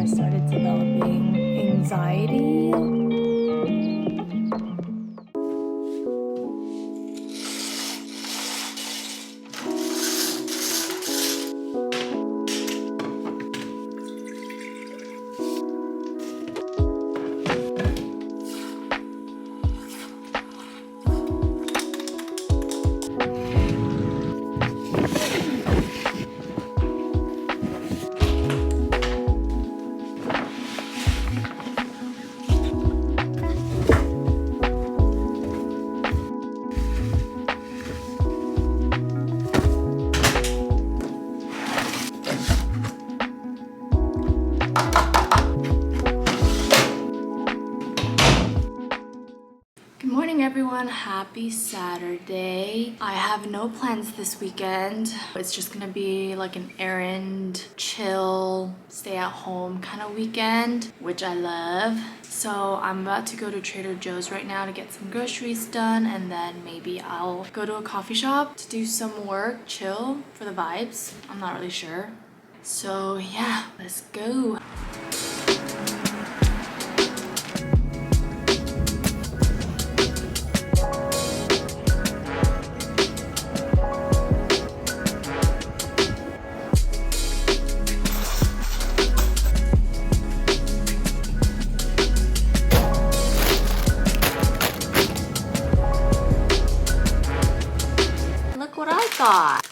I started developing anxiety. Good morning everyone, happy Saturday. I have no plans this weekend. It's just gonna be like an errand, chill, stay at home kind of weekend, which I love. So I'm about to go to Trader Joe's right now to get some groceries done, and then maybe I'll go to a coffee shop to do some work, chill for the vibes. I'm not really sure. So yeah, let's go. What I got.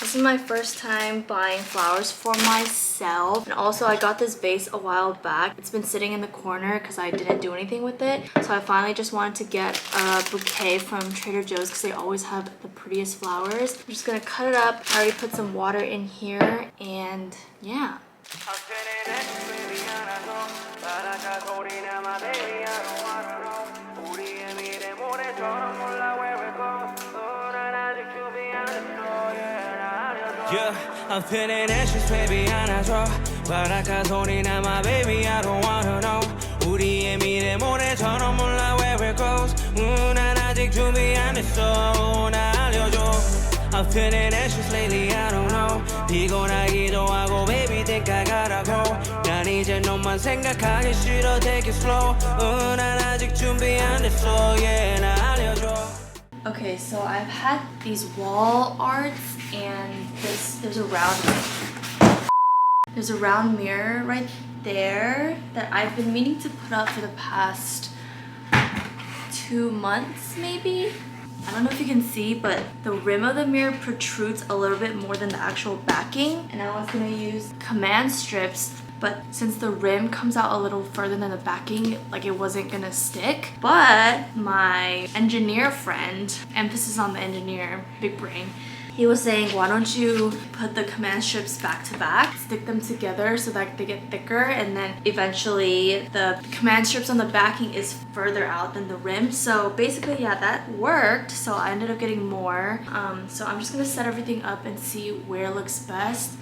This is my first time buying flowers for myself, and also I got this vase a while back. It's been sitting in the corner because I didn't do anything with it, so I finally just wanted to get a bouquet from Trader Joe's because they always have the prettiest flowers. I'm just gonna cut it up. I already put some water in here, and yeah. Yeah, I'm feeling anxious, baby, 안아줘 바라카 소리나 my baby, I don't wanna know 우리의 미래 모래처럼 몰라 where it goes 난 아직 준비 안 됐어 나 알려줘 I'm feeling anxious lately, I don't know 피곤하기도 하고 baby think I gotta go 난 이제 너만 생각하기 싫어 take it slow 난 아직 준비 안 됐어 yeah 나 알려줘. Okay, so I've had these wall arts, and there's a round mirror right there that I've been meaning to put up for the past 2 months maybe. I don't know if you can see, but the rim of the mirror protrudes a little bit more than the actual backing, and I was gonna use command strips, but since the rim comes out a little further than the backing, like it wasn't gonna stick. But my engineer friend, emphasis on the engineer, big brain, he was saying, why don't you put the command strips back to back, stick them together so that they get thicker, and then eventually the command strips on the backing is further out than the rim. So basically, yeah, that worked. So I ended up getting more. So I'm just gonna set everything up and see where it looks best.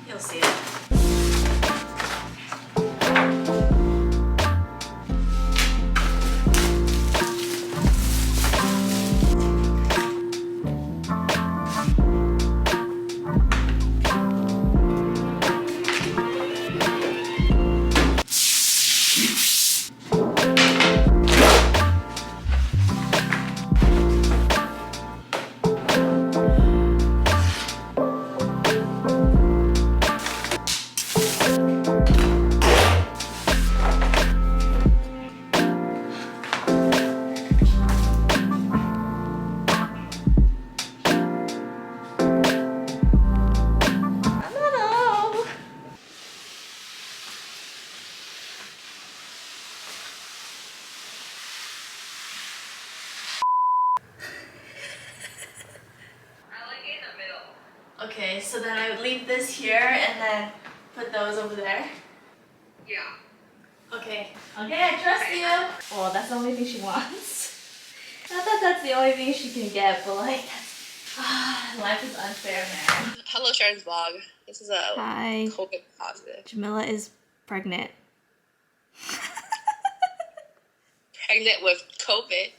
You'll see it. Okay, so then I would leave this here and then put those over there. Yeah. Okay. Okay, I trust you. Well, that's the only thing she wants. Not that that's the only thing she can get, but like, Life is unfair, man. Hello, Sharon's vlog. This is a Hi. COVID positive. Jamila is pregnant. Pregnant with COVID.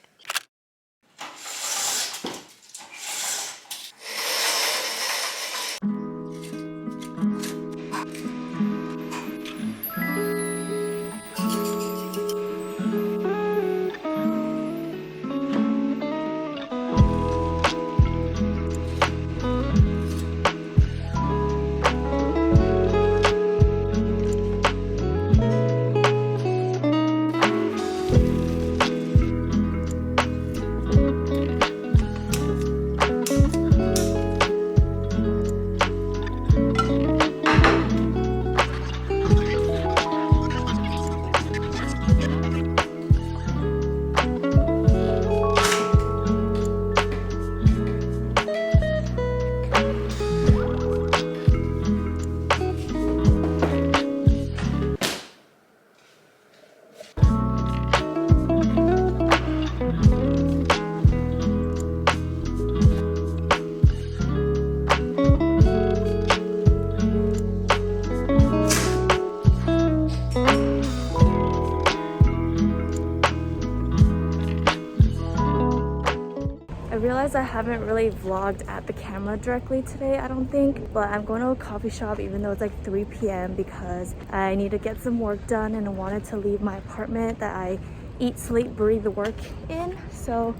I realized I haven't really vlogged at the camera directly today, I don't think, but I'm going to a coffee shop even though it's like 3 p.m. because I need to get some work done and I wanted to leave my apartment that I eat, sleep, breathe, work in. So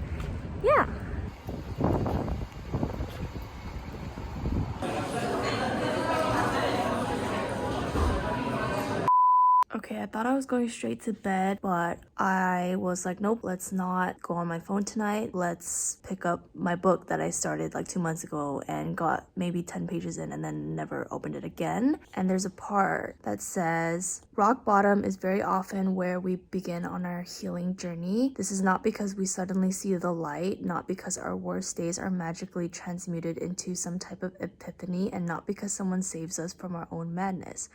yeah. Okay, I thought I was going straight to bed, but I was like, nope, let's not go on my phone tonight. Let's pick up my book that I started like 2 months ago and got maybe 10 pages in and then never opened it again. And there's a part that says, rock bottom is very often where we begin on our healing journey. This is not because we suddenly see the light, not because our worst days are magically transmuted into some type of epiphany, and not because someone saves us from our own madness.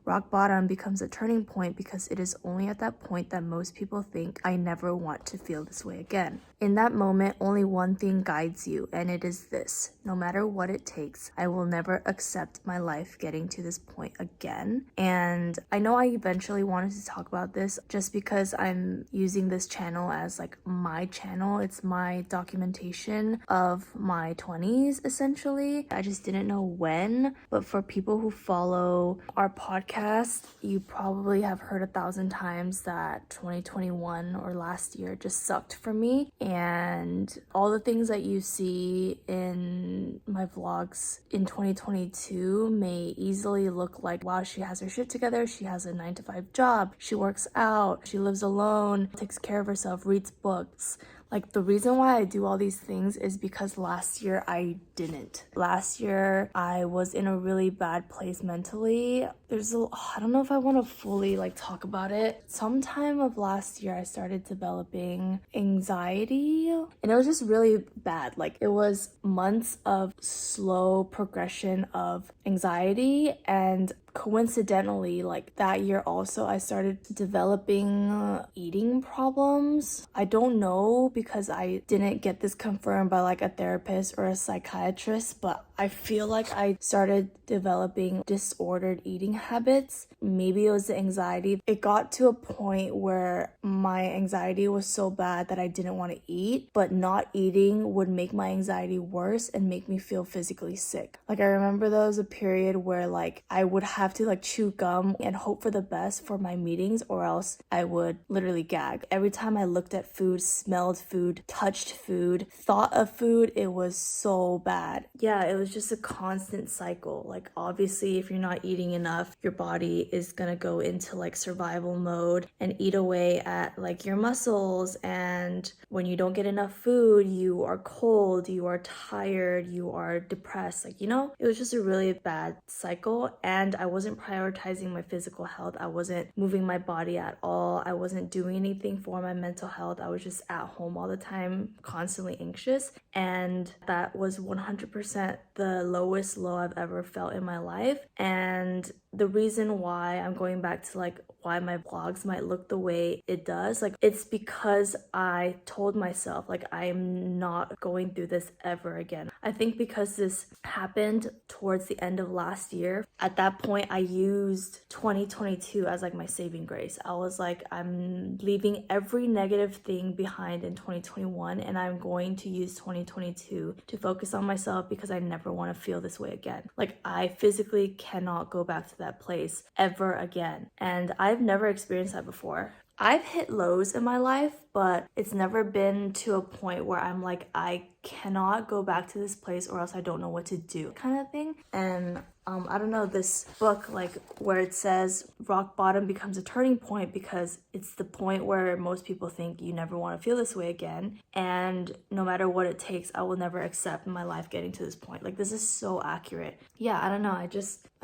Rock bottom becomes a turning point because it is only at that point that most people think, I never want to feel this way again. In that moment, only one thing guides you, and it is this: no matter what it takes, I will never accept my life getting to this point again. And I know I eventually wanted to talk about this just because I'm using this channel as like my channel. It's my documentation of my 20s, essentially. I just didn't know when, but for people who follow our podcast, you probably have heard 1,000 times that 2021 or last year just sucked for me. And all the things that you see in my vlogs in 2022 may easily look like, wow, she has her shit together, she has a 9-to-5 job, she works out, she lives alone, takes care of herself, reads books. Like, the reason why I do all these things is because last year I didn't. Last year I was in a really bad place mentally. I don't know if I want to fully like talk about it. Sometime of last year I started developing anxiety, and it was just really bad. Like, it was months of slow progression of anxiety, and coincidentally, like that year also, I started developing eating problems. I don't know because I didn't get this confirmed by like a therapist or a psychiatrist, but I feel like I started developing disordered eating habits. Maybe it was the anxiety. It got to a point where my anxiety was so bad that I didn't want to eat, but not eating would make my anxiety worse and make me feel physically sick. Like, I remember there was a period where like I would have to like chew gum and hope for the best for my meetings, or else I would literally gag. Every time I looked at food, smelled food, touched food, thought of food, it was so bad. Yeah, it was just a constant cycle. Like, obviously, if you're not eating enough, your body is gonna go into like survival mode and eat away at like your muscles. And when you don't get enough food, you are cold, you are tired, you are depressed. Like, it was just a really bad cycle. And I wasn't prioritizing my physical health. I wasn't moving my body at all. I wasn't doing anything for my mental health. I was just at home all the time, constantly anxious. And that was 100% the lowest low I've ever felt in my life. And the reason why I'm going back to like why my vlogs might look the way it does, like it's because I told myself like I'm not going through this ever again. I think because this happened towards the end of last year, at that point I used 2022 as like my saving grace. I was like, I'm leaving every negative thing behind in 2021 and I'm going to use 2022 to focus on myself because I never want to feel this way again. Like I physically cannot go back to that place ever again. And I've never experienced that before. I've hit lows in my life, but it's never been to a point where I'm like, I cannot go back to this place or else I don't know what to do kind of thing. And I don't know, this book, like where it says rock bottom becomes a turning point because it's the point where most people think you never want to feel this way again. And no matter what it takes, I will never accept my life getting to this point. Like this is so accurate. Yeah, I don't know. I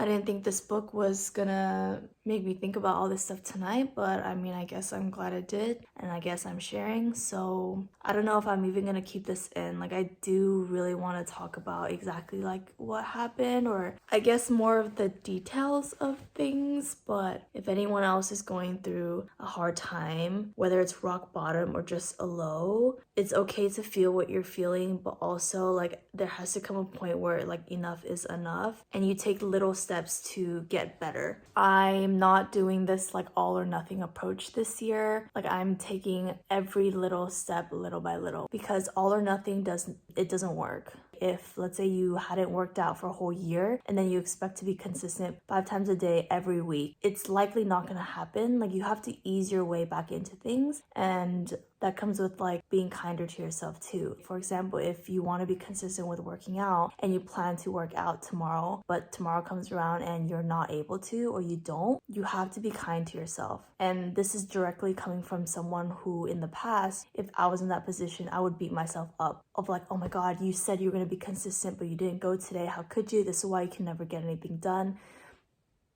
didn't think this book was gonna make me think about all this stuff tonight, but I mean, I guess I'm glad it did. And I guess I'm sharing. So I don't know if I'm even gonna keep this in. Like I do really want to talk about exactly like what happened, or I guess more of the details of things. But if anyone else is going through a hard time, whether it's rock bottom or just a low, it's okay to feel what you're feeling, but also like there has to come a point where like enough is enough and you take little steps to get better. I'm not doing this like all or nothing approach this year. Like I'm taking every little step little by little, because all or nothing doesn't work. If let's say you hadn't worked out for a whole year and then you expect to be consistent 5 times a day every week, it's likely not going to happen. Like you have to ease your way back into things, and that comes with like being kinder to yourself too. For example, if you want to be consistent with working out and you plan to work out tomorrow, but tomorrow comes around and you're not able to, or you don't, you have to be kind to yourself. And this is directly coming from someone who in the past, if I was in that position, I would beat myself up of like, oh my God, you said you were going to be consistent, but you didn't go today. How could you? This is why you can never get anything done.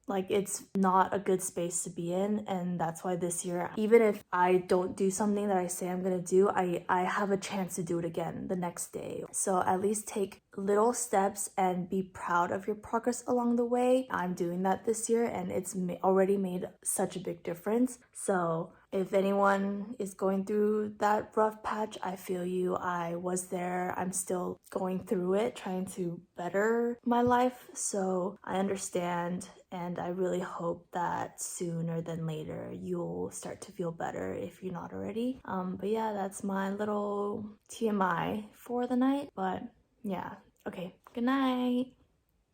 Like it's not a good space to be in. And that's why this year, even if I don't do something that I say I'm gonna do, I have a chance to do it again the next day. So at least take little steps and be proud of your progress along the way. I'm doing that this year and it's already made such a big difference. So if anyone is going through that rough patch, I feel you. I was there. I'm still going through it, trying to better my life. So I understand, and I really hope that sooner than later you'll start to feel better if you're not already. But yeah, that's my little TMI for the night. But yeah, okay, good night.